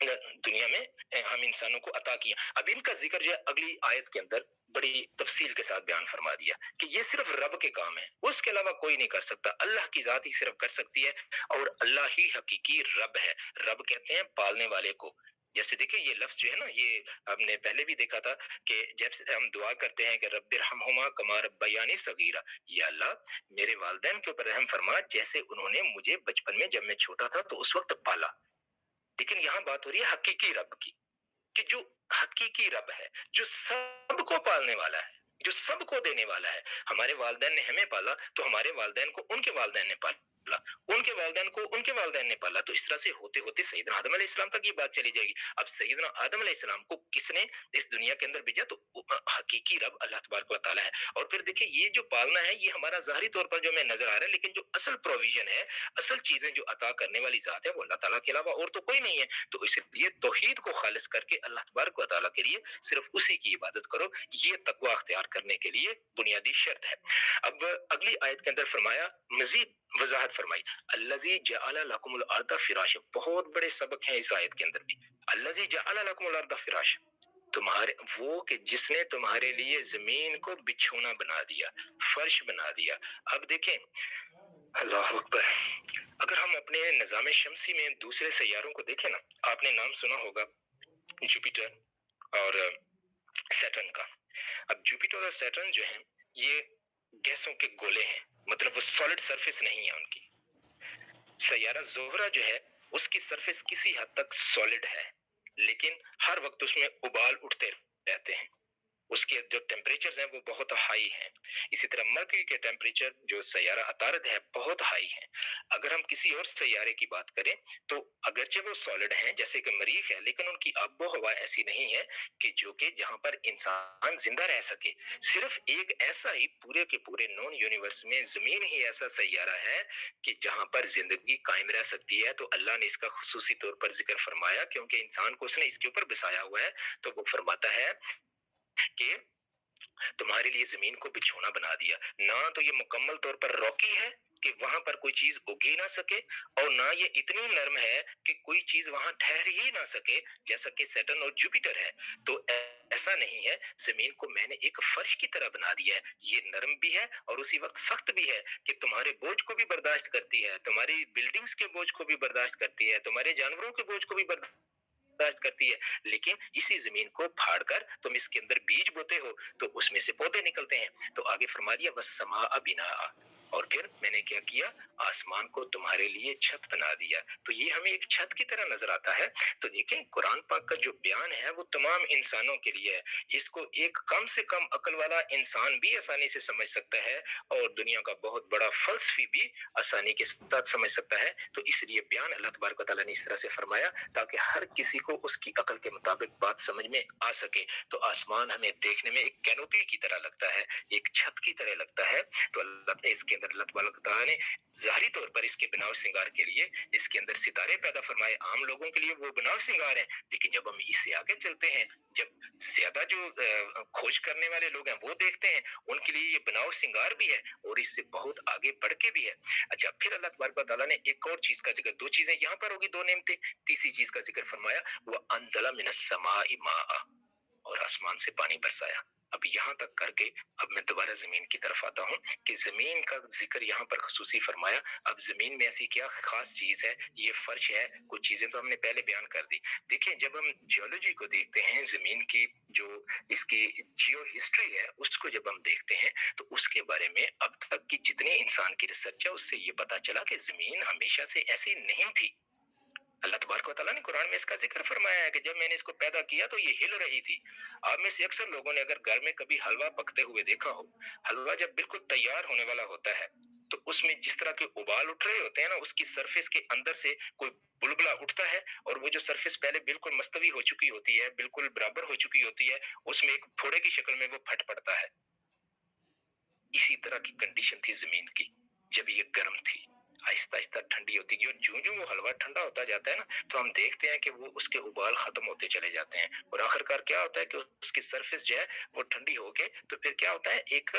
दुनिया में हम इंसानों को अता किया। अब इनका जिक्र जो है अगली आयत के अंदर बड़ी तफसील के साथ बयान फरमा दिया कि ये सिर्फ रब के काम है, उसके अलावा कोई नहीं कर सकता। अल्लाह की जात ही सिर्फ कर सकती है, और अल्लाह ही हकीकी रब है। रब कहते हैं पालने वाले को। जैसे देखिए ये लफ्ज जो है ना, ये हमने पहले भी देखा था कि जब हम दुआ करते हैं कि रब्बिरहमहुमा कमा रब्बयानी सगीरा, या अल्लाह मेरे वालिदैन के ऊपर रहम फरमा जैसे उन्होंने मुझे बचपन में जब मैं छोटा था तो उस वक्त पाला। लेकिन यहाँ बात हो रही है हकीकी रब की, कि जो हकीकी रब है, जो सबको पालने वाला है, जो सबको देने वाला है। हमारे वालिदैन ने हमें पाला तो हमारे वालिदैन को उनके वालिदैन ने पाला, उनके वालिदैन को उनके वालिदैन ने पाला। तो इस तरह से होते होते सैयदना आदम अलैहिस्सलाम तक ये बात चली जाएगी। अब सैयदना आदम अलैहिस्सलाम को किसने इस दुनिया के अंदर भेजा? तो हकीकी रब अल्लाह तबारक व तआला है। और फिर देखिए ये जो पालना है ये हमारा ज़ाहिरी तौर पर जो हमें नजर आ रहा है, लेकिन जो असल प्रोविजन है, असल चीजें जो अता करने वाली जात है वो अल्लाह ताला के अलावा और तो कोई नहीं है। तो इसलिए तौहीद को खालिस करके अल्लाह तबारक व तआला के लिए सिर्फ उसी की इबादत करो, ये तकवा अख्तियार करने के लिए बुनियादी शर्त है। अब अगली आयत के अंदर फरमाया, मजीद वजाहत फरमाई, अल्लज़ी जअल लकुमुल अर्द फिराशा। बहुत बड़े सबक हैं इस आयत के अंदर भी। अल्लज़ी जअल लकुमुल अर्द फिराशा, तुम्हारे वो कि जिसने तुम्हारे लिए जमीन को बिछोना बना दिया, फर्श बना दिया। अब देखें, अल्लाह अकबर, अगर हम अपने निजाम शमसी में दूसरे सैयारों को देखें ना, आपने नाम सुना होगा जुपिटर और सैटर्न का। अब जुपिटर और सैटर्न जो हैं ये गैसों के गोले हैं, मतलब वो सॉलिड सरफेस नहीं है उनकी। सैयारा ज़ोहरा जो है उसकी सरफेस किसी हद तक सॉलिड है, लेकिन हर वक्त उसमें उबाल उठते रहते हैं। उसके जो टेम्परेचर हैं वो बहुत हाई हैं। इसी तरह मरकरी के टेम्परेचर जो सैयारा अतारद है बहुत हाई है। अगर हम किसी और सैयारे की बात करें तो अगरचे वो सॉलिड हैं जैसे कि मरीख है, लेकिन उनकी आबो हवा ऐसी नहीं है कि जो कि जहां पर इंसान जिंदा रह सके। सिर्फ एक ऐसा ही पूरे के पूरे नॉन यूनिवर्स में जमीन ही ऐसा सैयारा है कि जहां पर जिंदगी कायम रह सकती है। तो अल्लाह ने इसका खुसूसी तौर पर जिक्र फरमाया क्योंकि इंसान को उसने इसके ऊपर बसाया हुआ है। तो वो फरमाता है कि तुम्हारे लिए जमीन को बिछोना बना दिया। ना तो ये मुकम्मल तौर पर रॉकी है कि वहां पर कोई चीज उगी ना सके, और ना ये इतनी नर्म है कि कोई चीज वहां ठहर ही ना सके जैसा कि सैटर्न और जुपिटर है। तो ऐसा नहीं है, जमीन को मैंने एक फर्श की तरह बना दिया है। ये नरम भी है और उसी वक्त सख्त भी है कि तुम्हारे बोझ को भी बर्दाश्त करती है, तुम्हारी बिल्डिंग्स के बोझ को भी बर्दाश्त करती है, तुम्हारे जानवरों के बोझ को भी बर्दाश्त करती है। लेकिन इसी जमीन को फाड़ कर तुम इसके अंदर बीज बोते हो तो उसमें से पौधे निकलते हैं। तो आगे फरमा दिया बस समा बिना, और फिर मैंने क्या किया, आसमान को तुम्हारे लिए छत बना दिया। तो ये हमें एक छत की तरह नजर आता है। तो देखें कुरान पाक का जो बयान है वो तमाम इंसानों के लिए है। इसको एक कम से कम अकल वाला इंसान भी आसानी से समझ सकता है और दुनिया का बहुत बड़ा फलसफी भी आसानी के साथ समझ सकता है। तो इसलिए बयान अल्लाह तबारक व तआला ने इस तरह से फरमाया ताकि हर किसी को उसकी अकल के मुताबिक बात समझ में आ सके। तो आसमान हमें देखने में एक कैनोपी की तरह लगता है, एक छत की तरह लगता है। तो अल्लाह ने इसके अंदर अल्लाह तबारक व तआला ने ज़ाहिरी तौर पर इसके बनाव श्रृंगार के लिए इसके अंदर सितारे पैदा फरमाए। आम लोगों के लिए वो बनाव श्रृंगार है, लेकिन जब हम इससे आगे चलते हैं, जब ज्यादा जो खोज करने वाले लोग हैं वो देखते हैं, उनके लिए ये बनाव श्रृंगार भी है और इससे बहुत आगे बढ़ के भी है। अच्छा, फिर अल्लाह तबारक व तआला ने एक और चीज का जिक्र, दो चीजें यहाँ पर होगी, दो नेमतें, तीसरी चीज का जिक्र फरमाया वो अनज़ला मिनस समाई माआ, और اور आसमान से पानी बरसाया। अब यहाँ तक करके अब मैं दोबारा जमीन की तरफ आता हूँ कि जमीन का जिक्र यहाँ पर खसूसी फरमाया। अब जमीन में ऐसी क्या खास चीज है, ये फर्श है, कुछ चीजें तो हमने पहले बयान कर दी। देखिए, जब हम जियोलॉजी को देखते हैं, जमीन की जो इसकी जियो हिस्ट्री है उसको जब हम देखते हैं तो उसके बारे में अब तक की जितनी इंसान की रिसर्च है उससे ये पता चला कि जमीन हमेशा से ऐसी नहीं थी। अल्लाह तबारक व तआला ने कुरान में इसका जिक्र फरमाया है कि जब मैंने इसको पैदा किया तो ये हिल रही थी। आप में से अक्सर लोगों ने अगर घर में कभी हलवा पकते हुए देखा हो, हलवा जब बिल्कुल तैयार होने वाला होता है तो उसमें जिस तरह के उबाल उठ रहे होते हैं ना, उसकी सरफेस के अंदर से कोई बुलबुला उठता है और वो जो सरफेस पहले बिल्कुल मस्तवी हो चुकी होती है, बिल्कुल बराबर हो चुकी होती है, उसमें एक फोड़े की शक्ल में वो फट पड़ता है। इसी तरह की कंडीशन थी जमीन की जब ये गर्म थी, आहिस्ता आहिस्ता ठंडी होती गई और जो जो वो हलवा ठंडा होता जाता है ना तो हम देखते हैं कि वो उसके उबाल खत्म होते चले जाते हैं और आखिरकार क्या होता है कि उसकी सरफेस जो है वो ठंडी होके तो फिर क्या होता है, एक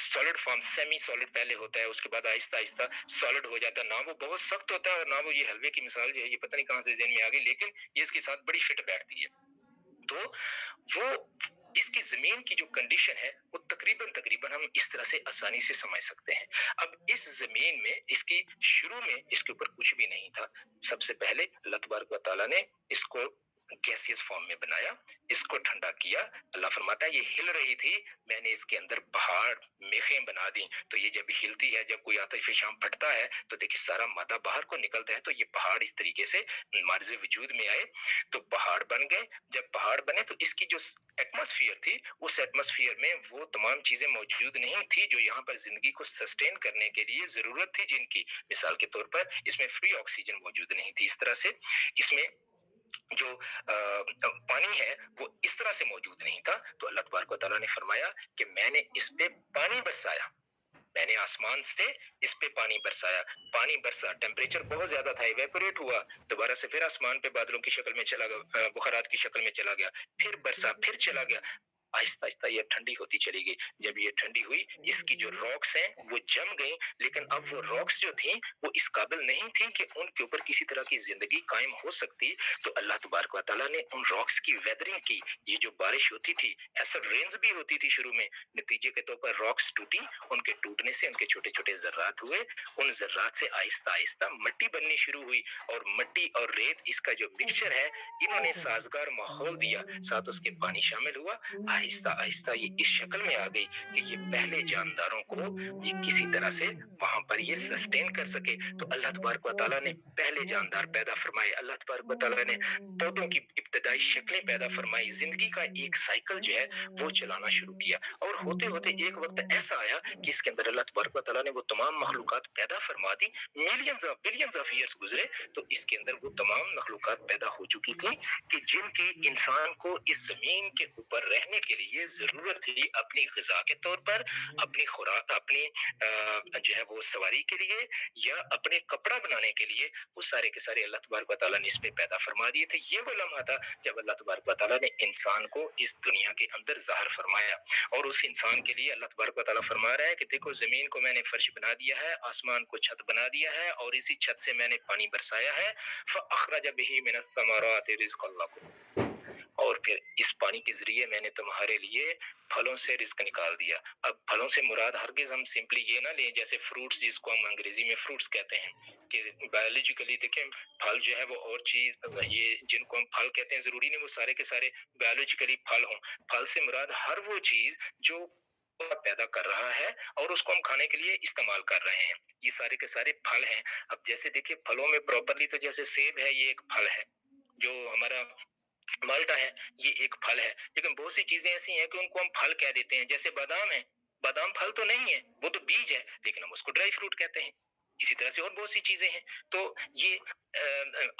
सॉलिड फॉर्म, सेमी सॉलिड पहले होता है, उसके बाद आहिस्ता आहिस्ता सॉलिड हो जाता है। ना वो बहुत सख्त होता है और ना वो ये हलवे की मिसाल जो है ये पता नहीं कहाँ से ज़हन में आ गई, लेकिन ये इसके साथ बड़ी फिट बैठती है। तो वो इसकी जमीन की जो कंडीशन है वो तकरीबन तकरीबन हम इस तरह से आसानी से समझ सकते हैं। अब इस जमीन में इसकी शुरू में इसके ऊपर कुछ भी नहीं था। सबसे पहले अल्लाह तबारक व तआला ने इसको गैसियस फॉर्म में बनाया, इसको ठंडा किया। अल्लाह फरमाता है ये हिल रही थी, मैंने इसके अंदर पहाड़ मेखें बना दी। तो ये जब हिलती है, जब कोई आतिश शाम फटता है तो देखिए सारा मादा बाहर को निकलता है, तो ये पहाड़ इस तरीके से मार्ज वजूद में आए, तो पहाड़ बन गए। जब पहाड़ बने तो इसकी जो एटमॉस्फेयर थी, उस एटमॉस्फेयर में वो तमाम चीजें मौजूद नहीं थी जो यहाँ पर जिंदगी को सस्टेन करने के लिए जरूरत थी जिनकी। मिसाल के तौर पर इसमें फ्री ऑक्सीजन मौजूद नहीं थी, इस तरह से इसमें जो पानी है वो इस तरह से मौजूद नहीं था। तो अल्लाह तबारक व तआला ने फरमाया कि मैंने इस पे पानी बरसाया, मैंने आसमान से इस पे पानी बरसाया। पानी बरसा, टेम्परेचर बहुत ज्यादा था, इवेपोरेट हुआ, दोबारा से फिर आसमान पे बादलों की शक्ल में चला गया, बुखारात की शक्ल में चला गया, फिर बरसा, फिर चला गया। आहिस्ता आहिस्ता ये ठंडी होती चली गई। जब ये ठंडी हुई, इसकी जो रॉक्स हैं वो जम गई, लेकिन अब वो रॉक्स जो थी वो इस काबिल नहीं थी कि उनके ऊपर किसी तरह की जिंदगी कायम हो सकती। तो अल्लाह तबारक व तआला ने उन रॉक्स की वेदरिंग की। ये जो बारिश होती थी, एसिड रेन्स भी होती थी शुरू में, नतीजे के तौर पर रॉक्स टूटी, उनके टूटने से उनके छोटे छोटे जर्रात हुए, उन जर्रात से आहिस्ता आहिस्ता मिट्टी बननी शुरू हुई और मिट्टी और रेत इसका जो मिक्सचर है, इन्होंने साजगार माहौल दिया, साथ उसके पानी शामिल हुआ। आहिस्ता आहिस्ता ये इस शक्ल में आ गई कि ये पहले जानदारों को ये किसी तरह से वहां पर ये सस्टेन कर सके। तो अल्लाह तबारक व तआला ने पहले जानदार पैदा फरमाए, अल्लाह तबारक व तआला ने पौधों की इब्तदाई शक्लें पैदा फरमाई, जिंदगी का एक साइकिल जो है वो चलाना शुरू किया। और होते होते एक वक्त ऐसा आया कि इसके अंदर अल्लाह तबारक व तआला ने वो तमाम मखलूकात पैदा फरमा दी। बिलियंस ऑफ ईयर्स गुजरे तो इसके अंदर वो तमाम मखलूकात पैदा हो चुकी थी कि जिनकी इंसान को इस जमीन के ऊपर रहने के लिए जरूरत थी, अपनी ग़िज़ा के तौर पर, अपनी खुराक, अपनी जो है वो सवारी के लिए या अपने कपड़ा बनाने के लिए, वो सारे के सारे अल्लाह तबारक व तआला ने इस पे पैदा फरमा दिए थे। ये वो लम्हा था जब अल्लाह तबारक व तआला ने इंसान को इस दुनिया के अंदर ज़ाहिर फरमाया। और उस इंसान के लिए अल्लाह तबारक व तआला फरमा रहा है कि देखो जमीन को मैंने फर्श बना दिया है, आसमान को छत बना दिया है और इसी छत से मैंने पानी बरसाया है। फ़अख़रज बिही मिनस समराति रिज़्क़न लकुम, और फिर इस पानी के जरिए मैंने तुम्हारे लिए फलों से रिस्क निकाल दिया। अब फलों से मुराद हरगिज हम सिंपली ये ना लें जैसे फ्रूट्स, जिसको हम अंग्रेजी में फ्रूट्स कहते हैं, कि बायोलॉजिकली देखें फल जो है वो और चीज, ये जिनको हम फल कहते हैं जरूरी नहीं वो सारे के सारे बायोलॉजिकली फल हों। फल से मुराद हर वो चीज जो पैदा कर रहा है और उसको हम खाने के लिए इस्तेमाल कर रहे हैं, ये सारे के सारे फल हैं। अब जैसे देखिए फलों में प्रॉपरली तो जैसे सेब है, ये एक फल है, जो हमारा माल्टा है ये एक फल है, लेकिन बहुत सी चीजें ऐसी हैं कि उनको हम फल कह देते हैं। जैसे बादाम है, बादाम फल तो नहीं है, वो तो बीज है, लेकिन हम उसको ड्राई फ्रूट कहते हैं। इसी तरह से और बहुत सी चीजें हैं। तो ये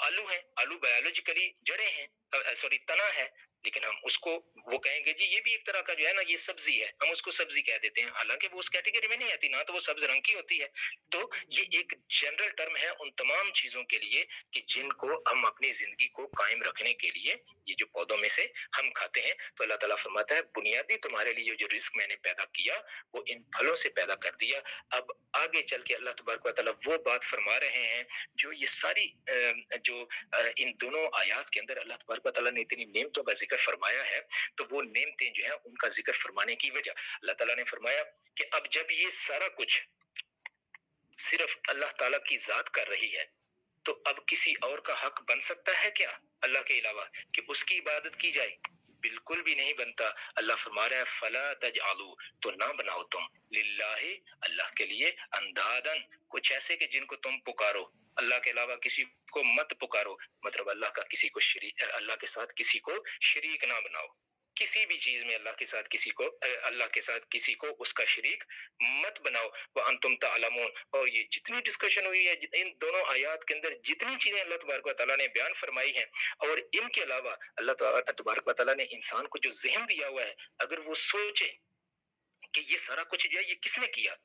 आलू है, आलू बायोलॉजिकली जड़ें हैं, सॉरी तना है, लेकिन हम उसको वो कहेंगे जी ये भी एक तरह का जो है ना ये सब्जी है, हम उसको सब्जी कह देते हैं, हालांकि वो उस कैटेगरी में नहीं आती, ना तो वो सब्ज रंग की होती है। तो ये एक जनरल टर्म है उन तमाम चीजों के लिए कि जिनको हम अपनी जिंदगी को कायम रखने के लिए ये जो पौधों में से हम खाते हैं। तो अल्लाह ताला फरमाता है बुनियादी तुम्हारे लिए जो रिस्क मैंने पैदा किया वो इन फलों से पैदा कर दिया। अब आगे चल के अल्लाह तबारक व तआला वो बात फरमा रहे हैं जो ये सारी जो इन दोनों आयात के अंदर अल्लाह तबारक व तआला ने इतनी नेमतों का ذکر فرمایا ہے تو وہ نعمتیں جو ہیں ان کا ذکر فرمانے کی وجہ اللہ تعالیٰ نے فرمایا کہ اب جب یہ سارا کچھ صرف اللہ تعالیٰ کی ذات کر رہی ہے تو اب کسی اور کا حق بن سکتا ہے کیا اللہ کے علاوہ کہ اس کی عبادت کی جائے؟ بالکل بھی نہیں بنتا۔ اللہ فرما رہا ہے فلا تجعلوا، تو نہ بناؤ تم للہ، اللہ کے لیے اندادن، کچھ ایسے کہ جن کو تم پکارو، اللہ کے علاوہ کسی کو مت پکارو، مطلب اللہ کا کسی کو شریک، اللہ کے ساتھ کسی کو شریک نہ بناؤ، کسی بھی چیز میں اللہ کے ساتھ کسی کو، اللہ کے ساتھ کسی کو اس کا شریک مت بناؤ۔ وانتم تعلمون، اور یہ جتنی ڈسکشن ہوئی ہے ان دونوں آیات کے اندر، جتنی چیزیں اللہ تبارک و تعالیٰ نے بیان فرمائی ہیں، اور ان کے علاوہ اللہ تبارک و تعالیٰ نے انسان کو جو ذہن دیا ہوا ہے، اگر وہ سوچے کہ یہ سارا کچھ جو ہے یہ کس نے کیا،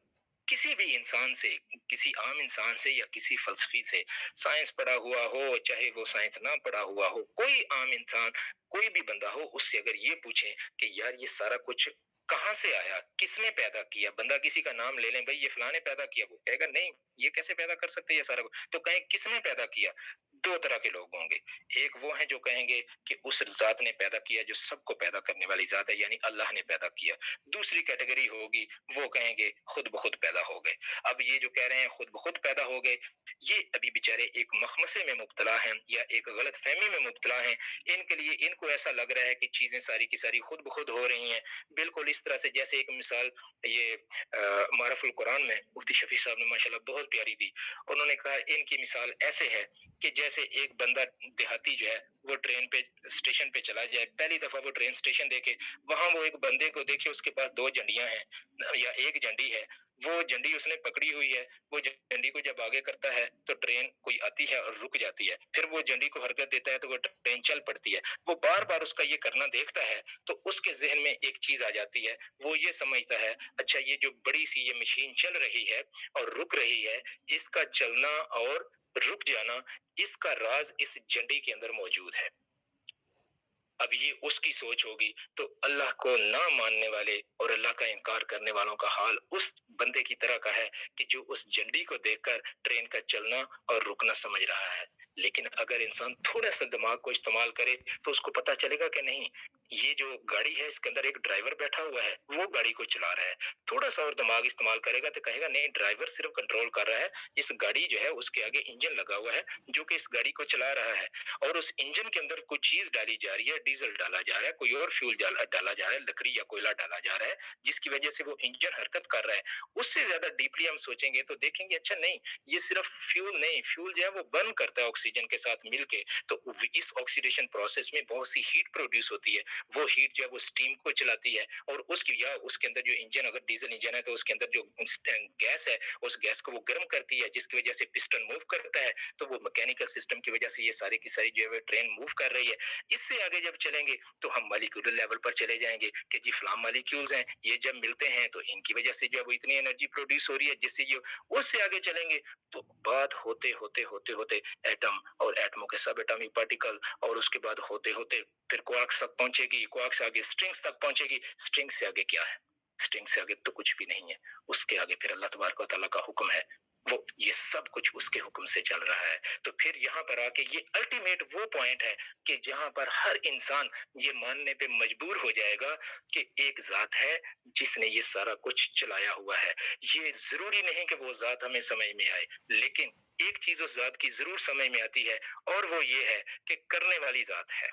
کسی بھی انسان سے، کسی عام انسان سے یا کسی فلسفی سے، سائنس پڑھا ہوا ہو چاہے وہ سائنس نہ پڑھا ہوا ہو، کوئی عام انسان، کوئی بھی بندہ ہو، اس سے اگر یہ پوچھیں کہ یار یہ سارا کچھ کہاں سے آیا، کس نے پیدا کیا، بندہ کسی کا نام لے لیں بھائی یہ فلاں نے پیدا کیا، وہ کہے گا نہیں یہ کیسے پیدا کر سکتے یہ سارا کچھ، تو کہیں کس نے پیدا کیا؟ دو طرح کے لوگ ہوں گے، ایک وہ ہیں جو کہیں گے کہ اس ذات نے پیدا کیا جو سب کو پیدا کرنے والی ذات ہے، یعنی اللہ نے پیدا کیا۔ دوسری کیٹیگری ہوگی وہ کہیں گے خود بخود پیدا ہو گئے۔ اب یہ جو کہہ رہے ہیں خود بخود پیدا ہو گئے، یہ ابھی بیچارے ایک مخمسے میں مبتلا ہیں یا ایک غلط فہمی میں مبتلا ہیں۔ ان کے لیے ان کو ایسا لگ رہا ہے کہ چیزیں ساری کی ساری خود بخود ہو رہی ہیں، بالکل اس طرح سے جیسے ایک مثال یہ معرف القرآن میں مفتی شفیع صاحب نے ماشاءاللہ بہت پیاری دی، انہوں نے کہا ان کی مثال ایسے ہے کہ جیسے ایک بندہ دیہاتی جو ہے وہ ٹرین پہ اسٹیشن پہ چلا جائے، پہلی دفعہ وہ ٹرین اسٹیشن دیکھے، وہاں وہ ایک بندے کو دیکھے اس کے پاس دو جھنڈیاں ہیں یا ایک جھنڈی ہے، وہ جھنڈی اس نے پکڑی ہوئی ہے، وہ جھنڈی کو جب آگے کرتا ہے تو ٹرین کوئی آتی ہے اور رک جاتی ہے، پھر وہ جھنڈی کو حرکت دیتا ہے تو وہ ٹرین چل پڑتی ہے، وہ بار بار اس کا یہ کرنا دیکھتا ہے تو اس کے ذہن میں ایک چیز آ جاتی ہے، وہ یہ سمجھتا ہے اچھا یہ جو بڑی سی یہ مشین چل رہی ہے اور رک رہی ہے، اس کا چلنا اور رک جانا، اس کا راز اس جھنڈی کے اندر موجود ہے۔ اب یہ اس کی سوچ ہوگی، تو اللہ کو نہ ماننے والے اور اللہ کا انکار کرنے والوں کا حال اس بندے کی طرح کا ہے کہ جو اس جھنڈی کو دیکھ کر ٹرین کا چلنا اور رکنا سمجھ رہا ہے۔ لیکن اگر انسان تھوڑا سا دماغ کو استعمال کرے تو اس کو پتا چلے گا کہ نہیں، یہ جو گاڑی ہے اس کے اندر ایک ڈرائیور بیٹھا ہوا ہے، وہ گاڑی کو چلا رہا ہے۔ تھوڑا سا اور دماغ استعمال کرے گا تو کہے گا نہیں، ڈرائیور صرف کنٹرول کر رہا ہے، اس گاڑی جو ہے اس کے آگے انجن لگا ہوا ہے جو کہ اس گاڑی کو چلا رہا ہے، اور اس انجن کے اندر کوئی چیز ڈالی جا رہی ہے، ڈیزل ڈالا جا رہا ہے، کوئی اور فیول ڈالا جا رہا ہے، لکڑی یا کوئلہ ڈالا جا رہا ہے، جس کی وجہ سے وہ انجن حرکت کر رہا ہے۔ اس سے زیادہ ڈیپلی ہم سوچیں گے تو دیکھیں گے اچھا نہیں، یہ صرف فیول نہیں، فیول جو ہے وہ برن کرتا ہے آکسیجن کے ساتھ مل کے، تو اس آکسیڈیشن پروسیس میں بہت سی ہیٹ پروڈیوس ہوتی ہے، وہ ہیٹ جو ہے وہ اسٹیم کو چلاتی ہے، اور اس کی یا اس کے اندر جو انجن اگر ڈیزل انجن ہے تو اس کے اندر جو گیس ہے اس گیس کو وہ گرم کرتی ہے، جس کی وجہ سے پسٹن موو کرتا ہے، تو وہ میکینیکل سسٹم کی وجہ سے یہ ساری کی ساری جو ہے ٹرین موو کر رہی ہے۔ اس سے آگے جب چلیں گے تو ہم مالیکولر لیول پر چلے جائیں گے کہ جی فلاں مالیکیولز ہیں، یہ جب ملتے ہیں تو ان کی وجہ سے جو ہے وہ اتنی انرجی پروڈیوس ہو رہی ہے، جس سے جو اس سے آگے چلیں گے تو بات ہوتے ہوتے ہوتے ہوتے ایٹم اور ایٹموں کے سب ایٹمی پارٹیکل، اور اس کے بعد ہوتے ہوتے پھر کوارکس تک پہنچے گی، کوارکس سے آگے اسٹرنگس تک پہنچے گی، اسٹرنگ سے آگے کیا ہے؟ اسٹرنگ سے آگے تو کچھ بھی نہیں ہے، اس کے آگے پھر اللہ تبارک و تعالیٰ کا حکم ہے، وہ یہ سب کچھ اس کے حکم سے چل رہا ہے۔ تو پھر یہاں پر آ کے یہ الٹیمیٹ وہ پوائنٹ ہے کہ جہاں پر ہر انسان یہ ماننے پہ مجبور ہو جائے گا کہ ایک ذات ہے جس نے یہ سارا کچھ چلایا ہوا ہے۔ یہ ضروری نہیں کہ وہ ذات ہمیں سمجھ میں آئے، لیکن ایک چیز اس ذات کی ضرور سمجھ میں آتی ہے، اور وہ یہ ہے کہ کرنے والی ذات ہے۔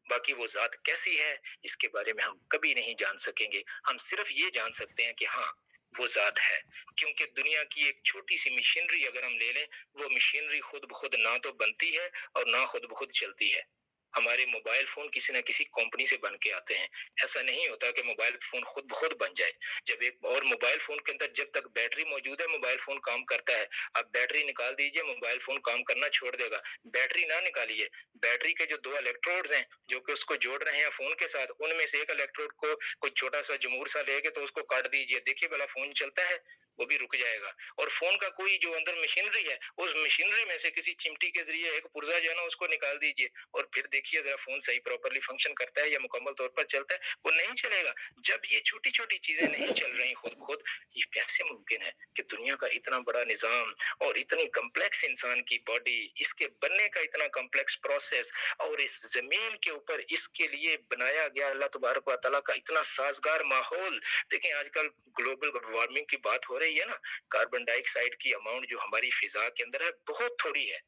باقی وہ ذات کیسی ہے اس کے بارے میں ہم کبھی نہیں جان سکیں گے، ہم صرف یہ جان سکتے ہیں کہ ہاں وہ ذات ہے، کیونکہ دنیا کی ایک چھوٹی سی مشینری اگر ہم لے لیں، وہ مشینری خود بخود نہ تو بنتی ہے اور نہ خود بخود چلتی ہے۔ ہمارے موبائل فون کسی نہ کسی کمپنی سے بن کے آتے ہیں، ایسا نہیں ہوتا کہ موبائل فون خود بخود بن جائے۔ جب ایک اور موبائل فون کے اندر جب تک بیٹری موجود ہے موبائل فون کام کرتا ہے، اب بیٹری نکال دیجئے موبائل فون کام کرنا چھوڑ دے گا۔ بیٹری نہ نکالیے، بیٹری کے جو دو الیکٹروڈز ہیں جو کہ اس کو جوڑ رہے ہیں فون کے ساتھ، ان میں سے ایک الیکٹروڈ کو کوئی چھوٹا سا جمور سا لے کے تو اس کو کاٹ دیجئے، دیکھیے بھلا فون چلتا ہے؟ وہ بھی رک جائے گا. اور فون کا کوئی جو اندر مشینری ہے اس مشینری میں سے کسی چمٹی کے ذریعے ایک پرزا جو ہے نا اس کو نکال دیجئے اور پھر دیکھیے ذرا فون صحیح پراپرلی فنکشن کرتا ہے یا مکمل طور پر چلتا ہے. وہ نہیں چلے گا. جب یہ چھوٹی چھوٹی چیزیں نہیں چل رہی خود بخود، یہ کیسے ممکن ہے کہ دنیا کا اتنا بڑا نظام اور اتنی کمپلیکس انسان کی باڈی، اس کے بننے کا اتنا کمپلیکس پروسیس، اور اس زمین کے اوپر اس کے لیے بنایا گیا اللہ تبارک و تعالیٰ کا اتنا سازگار ماحول. دیکھیں آج کل گلوبل وارمنگ کی بات ہو رہی ہے نا، کاربن ڈائی آکسائڈ کی اماؤنٹ جو ہماری فضا کے اندر ہے بہت تھوڑی ہے،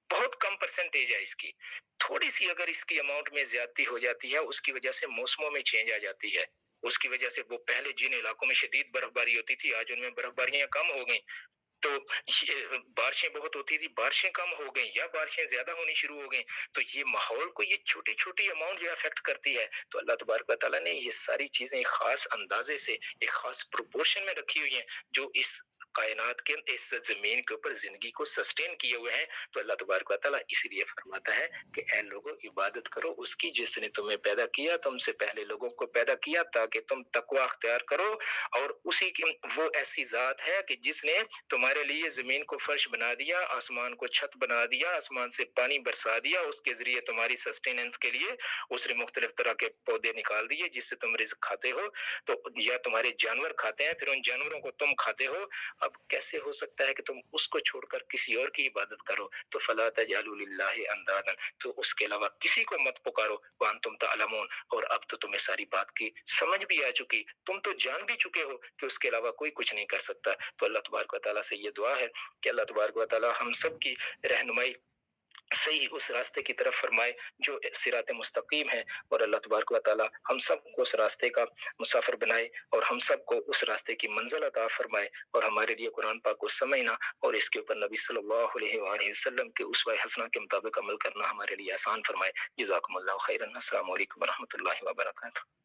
بہت کم پرسنٹیج ہے اس کی. تھوڑی سی اگر اس کی اماؤنٹ میں زیادتی ہو جاتی ہے اس کی وجہ سے موسموں میں چینج آ جاتی ہے. اس کی وجہ سے وہ پہلے جن علاقوں میں شدید برف باری ہوتی تھی آج ان میں برف باریاں کم ہو گئیں. تو یہ بارشیں بہت ہوتی تھی، بارشیں کم ہو گئیں یا بارشیں زیادہ ہونی شروع ہو گئیں. تو یہ ماحول کو یہ چھوٹی چھوٹی اماؤنٹ جو افیکٹ کرتی ہے. تو اللہ تبارک و تعالیٰ نے یہ ساری چیزیں ایک خاص اندازے سے ایک خاص پروپورشن میں رکھی ہوئی ہیں جو اس کائنات کے اس زمین کے اوپر زندگی کو سسٹین کیے ہوئے ہیں. تو اللہ تبارک و تعالیٰ اسی لیے فرماتا ہے کہ اے لوگوں عبادت کرو اس کی جس نے تمہیں پیدا کیا، تم سے پہلے لوگوں کو پیدا کیا تاکہ تم تقوی اختیار کرو. اور اسی کی وہ ایسی ذات ہے کہ جس نے تمہارے لیے زمین کو فرش بنا دیا، آسمان کو چھت بنا دیا، آسمان سے پانی برسا دیا، اس کے ذریعے تمہاری سسٹیننس کے لیے اس نے مختلف طرح کے پودے نکال دیے جس سے تم رزق کھاتے ہو. تو یا تمہارے جانور کھاتے ہیں پھر ان جانوروں کو تم کھاتے ہو. اب کیسے ہو سکتا ہے کہ تم اس کو چھوڑ کر کسی اور کی عبادت کرو؟ تو فلا تجعلوا للہ اندادا، تو اس کے علاوہ کسی کو مت پکارو وانتم تعلمون. اور اب تو تمہیں ساری بات کی سمجھ بھی آ چکی، تم تو جان بھی چکے ہو کہ اس کے علاوہ کوئی کچھ نہیں کر سکتا. تو اللہ تبارک و تعالیٰ سے یہ دعا ہے کہ اللہ تبارک و تعالیٰ ہم سب کی رہنمائی صحیح اس راستے کی طرف فرمائے جو صراط مستقیم ہے، اور اللہ تبارک و تعالیٰ ہم سب کو اس راستے کا مسافر بنائے اور ہم سب کو اس راستے کی منزل عطا فرمائے، اور ہمارے لیے قرآن پاک کو سمجھنا اور اس کے اوپر نبی صلی اللہ علیہ وآلہ وسلم کے اسوہ حسنہ کے مطابق عمل کرنا ہمارے لیے آسان فرمائے. جزاکم اللہ خیرا. السلام علیکم ورحمۃ اللہ وبرکاتہ.